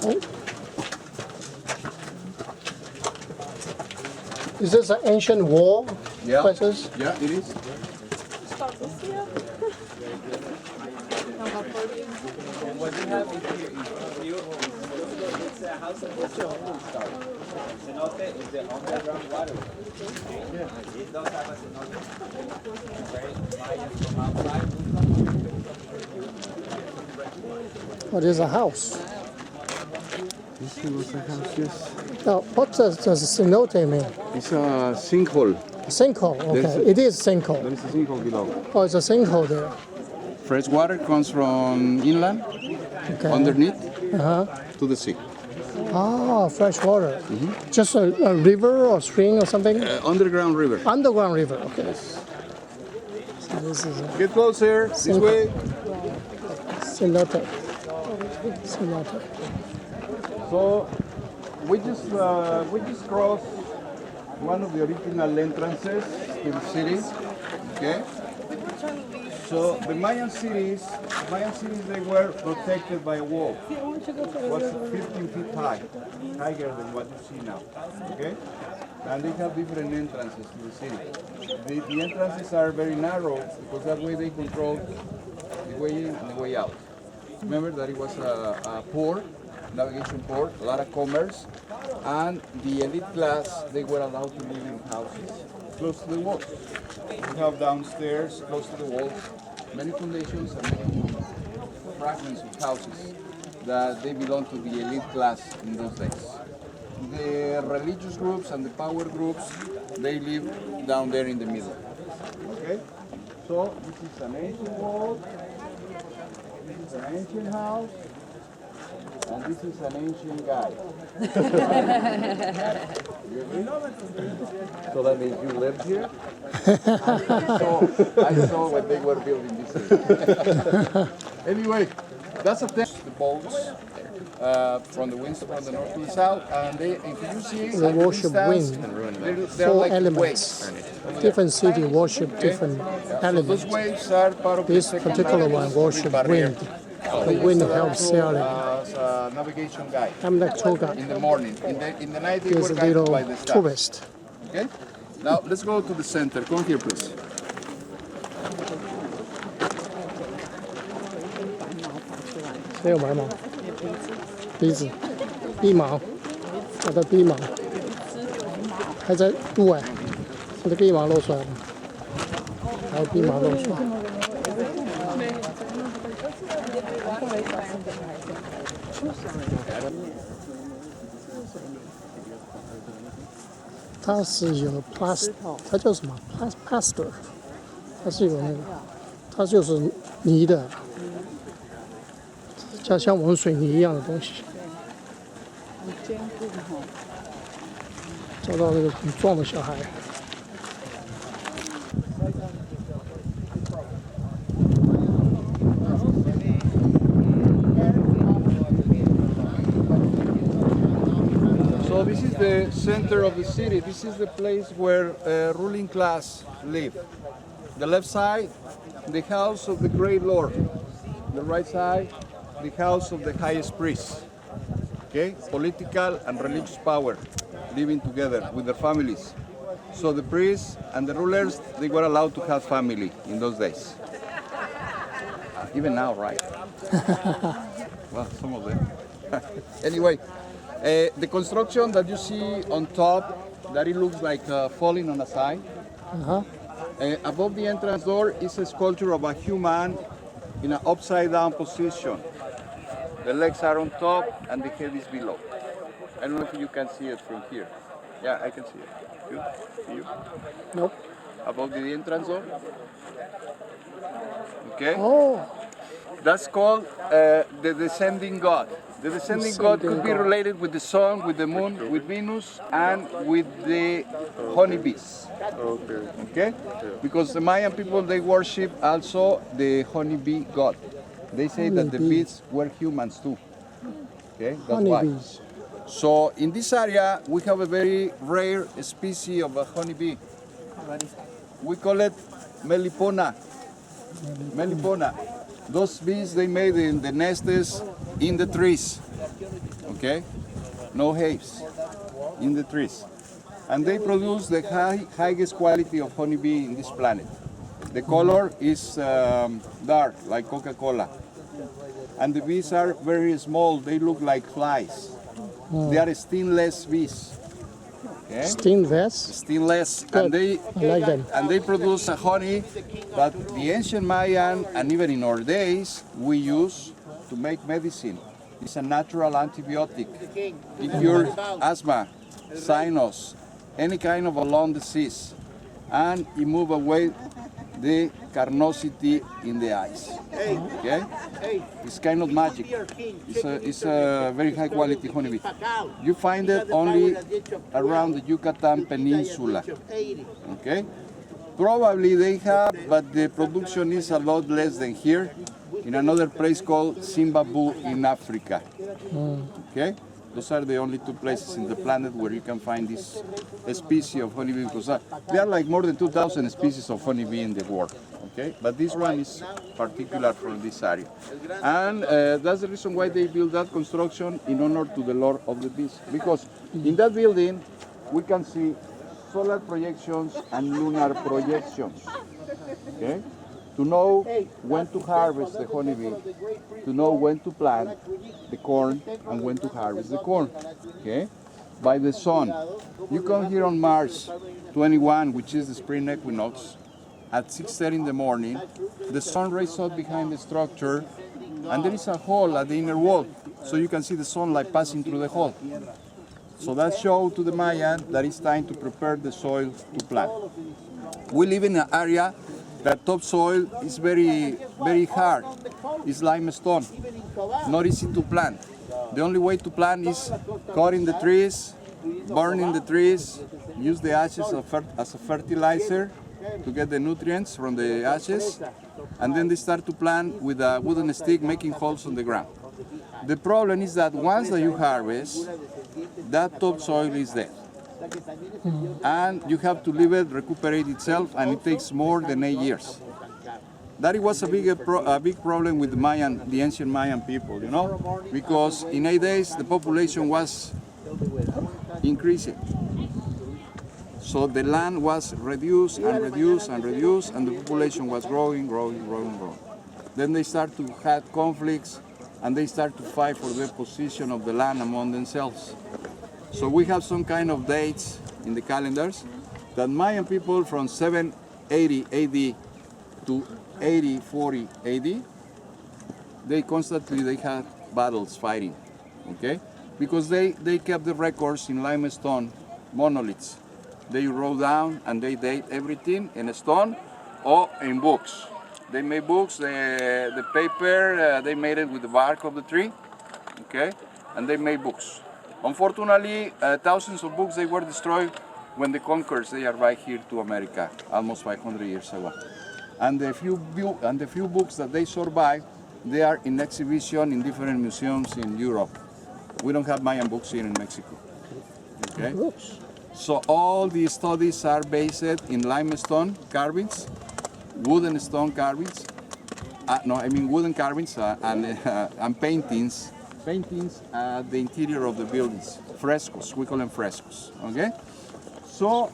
oh. Is this an ancient wall? Yeah. Places? Yeah, it is. What you have it's a house of cenote is the underground water. Yeah. It does have a cenote. Right? Mayans from outside will come. Oh, there's a house. This was a house, yes. Now, what does cenote mean? It's a sinkhole. A sinkhole, okay. It is sinkhole. There is a sinkhole below. Oh, it's a sinkhole there. Fresh water comes from inland, Okay. underneath, Uh-huh. to the sea. Ah, fresh water. Just a river or stream or something? Underground river. Underground river, okay. So this is a Get closer, this way. cenote. Cenote. So we just crossed one of the original entrances to the city. Okay. So the Mayan cities, they were protected by a wall. It was 15 feet high, higher than what you see now. Okay. And they have different entrances to the city. The entrances are very narrow because that way they control the way in and the way out. Remember that it was a port, navigation port, a lot of commerce, and the elite class, they were allowed to live in houses close to the walls. We have downstairs, close to the walls, many foundations and many fragments of houses that they belong to the elite class in those days. The religious groups and the power groups, they live down there in the middle. Okay? So this is an ancient wall, this is an ancient house, and this is an ancient guy. You agree? So that means you lived here? I saw when they were building this thing. Anyway, that's a test. The boats from the winds from the north to the south, and they, if you see They worship wind. they're Four like elements. waves. Different city worship different So elements. those waves are part of This the second particular barrier. one worship Barrier. wind. The wind helps sailing. As a navigation guide I'm like tour guide. in the morning. In the night they Here's were a guided little by the stars. tourist. Okay? Now let's go to the center. Come here, please. 谁有白毛？鼻子，鼻毛，我的鼻毛还在露哎，我的鼻毛露出来了，还有鼻毛露出来。它是有 plaster， 它叫什么 plaster？ 它是有那个，它就是泥的。像我们水泥一样的东西，找到这个很壮的小孩。So this is the center of the city. This is the place where ruling class live. The left side, the house of the great lord. The right side, the house of the highest priest. Okay, political and religious power living together with their families. So the priests and the rulers, they were allowed to have family in those days. Even now, right? Well, some of them. Anyway, the construction that you see on top, that it looks like falling on a side. Above the entrance door is a sculpture of a human in an upside down position. The legs are on top and the head is below. I don't know if you can see it from here. Yeah, I can see it. You? See you? Nope. Above the entrance door. Okay? Oh, That's called the descending god. The descending god could be related with the sun, with the moon, with Venus, and with the honeybees. Okay? Because the Mayan people, they worship also the honeybee god. They say that the Honeybee. bees were humans too. Okay? That's why. honeybees. So in this area, we have a very rare species of a honeybee. We call it melipona. Melipona. Those bees, they made in the nests in the trees. okay? No hives in the trees. And they produce the highest quality of honeybee in this planet. The color is dark, like Coca-Cola. And the bees are very small, they look like flies. They are stingless bees. Okay? Stainless. Stingless, Good. I like them. and they produce a honey that the ancient Mayan and even in our days we use to make medicine. It's a natural antibiotic. It cures asthma, sinus, any kind of a lung disease, and it moves away the carnosity in the eyes. Okay? It's kind of magic. It's a very high quality honeybee. You find it only around the Yucatan Peninsula. Okay? Probably they have, but the production is a lot less than here in another place called Zimbabwe in Africa. Okay? Those are the only two places in the planet where you can find this species of honeybee, because there are like more than 2,000 species of honeybee in the world. Okay, but this one is particular for this area, and that's the reason why they built that construction in honor to the Lord of the Bees. Because in that building we can see solar projections and lunar projections. Okay. To know when to harvest the honeybee, to know when to plant the corn and when to harvest the corn, okay? By the sun. You come here on March 21, which is the spring equinox, at 6:30 in the morning, the sun rays up behind the structure, and there is a hole at the inner wall, so you can see the sunlight passing through the hole. So that shows to the Mayan that it's time to prepare the soil to plant. We live in an area that topsoil is very, very hard. It's limestone, not easy to plant. The only way to plant is cutting the trees, burning the trees, use the ashes as a fertilizer to get the nutrients from the ashes, and then they start to plant with a wooden stick, making holes on the ground. The problem is that once that you harvest, that topsoil is dead. And you have to leave it recuperate itself, and it takes more than 8 years. That was a big problem with the ancient Mayan people, you know, because in 8 days the population was increasing. So the land was reduced and reduced and reduced, and the population was growing. Then they start to have conflicts, and they start to fight for the position of the land among themselves. So we have some kind of dates in the calendars that Mayan people from 780 AD to 8040 AD, they had battles fighting, okay? Because they kept the records in limestone monoliths. They wrote down and they date everything in a stone or in books. They made books, the paper, they made it with the bark of the tree, okay? And they made books. Unfortunately, thousands of books, they were destroyed when the conquerors, they arrived here to America almost 500 years ago. And the few books that they survived, they are in exhibition in different museums in Europe. We don't have Mayan books here in Mexico. Okay? So all these studies are based in limestone carvings, wooden stone carvings, wooden carvings and paintings. Paintings at the interior of the buildings, frescoes, we call them frescoes, okay? So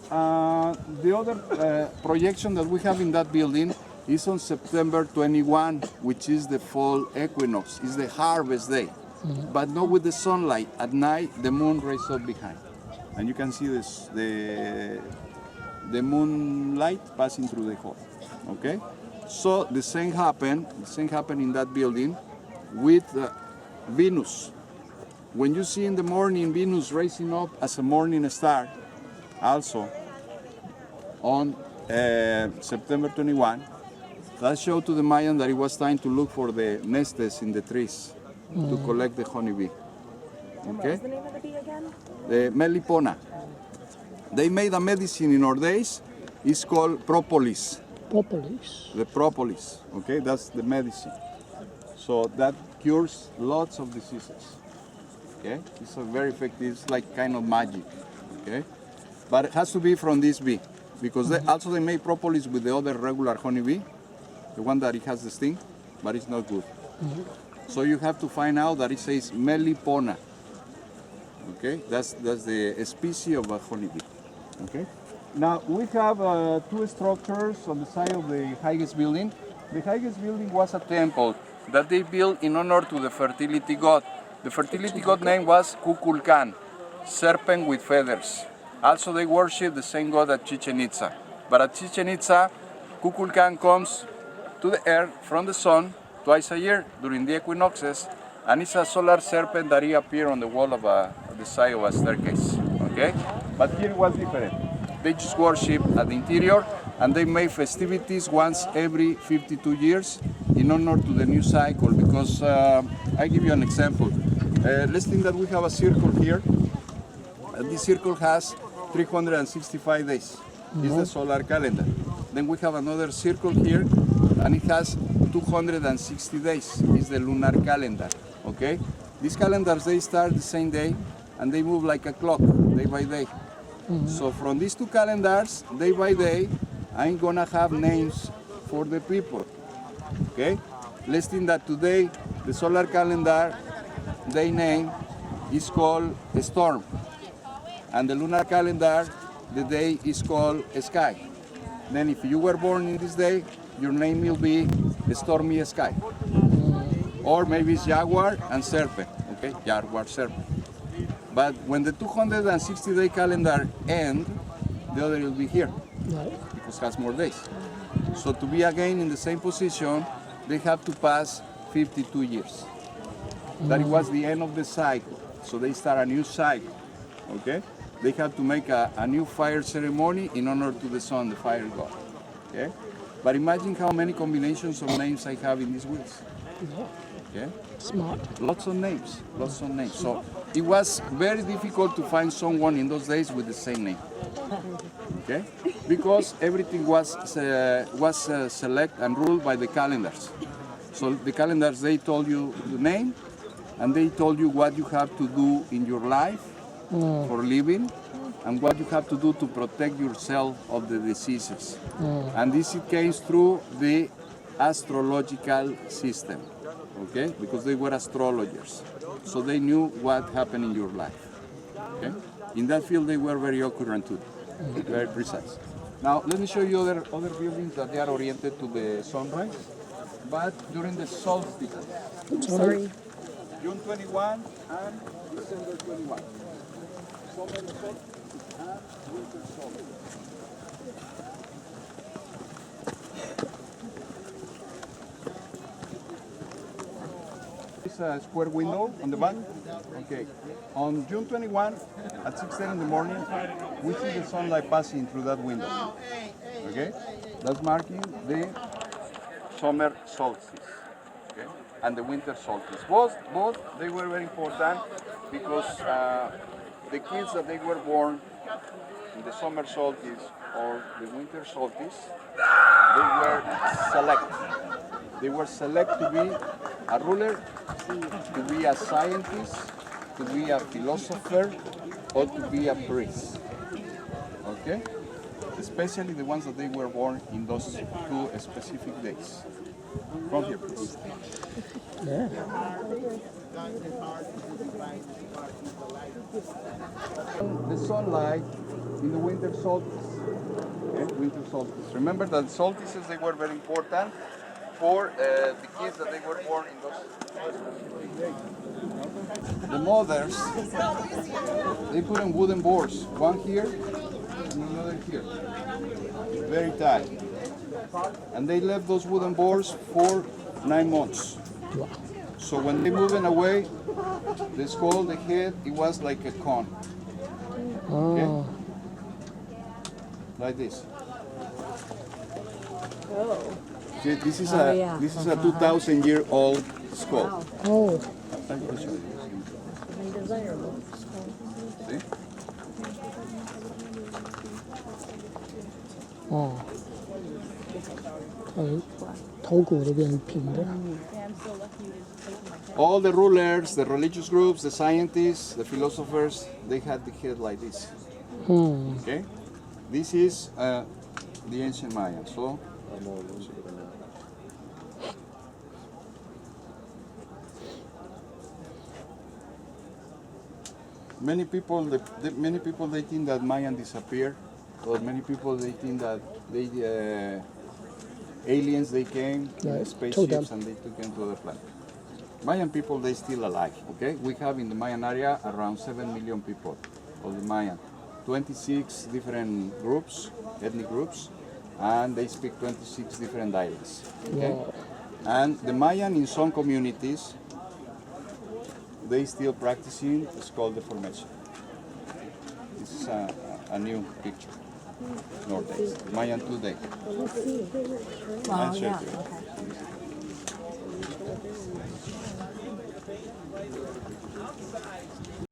the other projection that we have in that building is on September 21, which is the fall equinox, is the harvest day, but not with the sunlight. At night, the moon rays up behind, and you can see this, the moonlight passing through the hole, okay? So the same happened in that building with Venus. When you see in the morning Venus rising up as a morning star, also on September 21, that showed to the Mayan that it was time to look for the nestes in the trees to collect the honeybee. Okay? What's the name of the bee again? The melipona. They made a medicine in our days. It's called propolis. Propolis. The propolis. Okay, that's the medicine. So that cures lots of diseases. Okay, it's a very effective. It's like kind of magic. Okay, but it has to be from this bee, because they make propolis with the other regular honeybee, the one that it has the sting, but it's not good. So you have to find out that it says melipona. Okay, that's the species of a honeybee. Okay. Now we have two structures on the side of the highest building. The highest building was a temple that they built in honor to the fertility god. The fertility god name was Kukulkan, serpent with feathers. Also they worship the same god at Chichen Itza. But at Chichen Itza, Kukulkan comes to the earth from the sun twice a year during the equinoxes, and it's a solar serpent that appears on the wall of the side of a staircase. Okay? But here it was different. They just worship at the interior, and they make festivities once every 52 years in honor to the new cycle. Because I give you an example. Let's think that we have a circle here, and this circle has 365 days. It's the solar calendar. Then we have another circle here, and it has 260 days. It's the lunar calendar. Okay? These calendars, they start the same day, and they move like a clock, day by day. So from these two calendars, day by day, I'm gonna have names for the people. Okay? Let's think that today the solar calendar, day name is called Storm, and the lunar calendar, the day is called Sky. Then if you were born in this day, your name will be Stormy Sky. Or maybe it's Jaguar and Serpent. Okay? Jaguar, Serpent. But when the 260-day calendar ends, the other will be here, because it has more days. So to be again in the same position, they have to pass 52 years. That was the end of the cycle. So they start a new cycle. Okay? They have to make a new fire ceremony in honor to the sun, the fire god. Okay? But imagine how many combinations of names I have in these wheels. Okay? Smart. Lots of names, lots of names. So it was very difficult to find someone in those days with the same name. Okay? Because everything was select and ruled by the calendars. So the calendars, they told you the name, and they told you what you have to do in your life for living, and what you have to do to protect yourself of the diseases. And this it came through the astrological system. Okay, because they were astrologers, so they knew what happened in your life. Okay, in that field they were very accurate too, very precise. Now let me show you other buildings that they are oriented to the sunrise, but during the solstice. Sorry. June 21 and December 21. Summer solstice and winter solstice. A square window on the back. Okay. On June 21 at 6:10 in the morning, we see the sunlight passing through that window. Okay? That's marking the summer solstice. Okay? And the winter solstice. Both they were very important because the kids that they were born in the summer solstice or the winter solstice, they were select. They were select to be a ruler, to be a scientist, to be a philosopher, or to be a priest. Okay? Especially the ones that they were born in those two specific days. Come here, please. Yeah. The sunlight in the winter solstice. Okay? Winter solstice. Remember that solstices, they were very important for the kids that they were born in those specific days. The mothers, they put in wooden boards, one here and another here, very tight. And they left those wooden boards for 9 months. So when they moving away, the skull, the head, it was like a cone. Okay? Like this. Oh. See, this is yeah. this is a 2,000-year-old skull. Oh. Undesirable. See? Oh. 头骨都变平的。 All the rulers, the religious groups, the scientists, the philosophers, they had the head like this. Okay? This is the ancient Mayans. So, many people, many people they think that Mayan disappeared, or many people they think that they aliens they came Yeah, in told spaceships them. and they took them to other planet. Mayan people they still alive. Okay, we have in the Mayan area around 7 million people of the Mayan, 26 different groups, ethnic groups, and they speak 26 different dialects. Okay, Wow. and the Mayan in some communities they still practicing skull deformation. This is a new picture nowadays. Mayan today. Oh, yeah. Okay.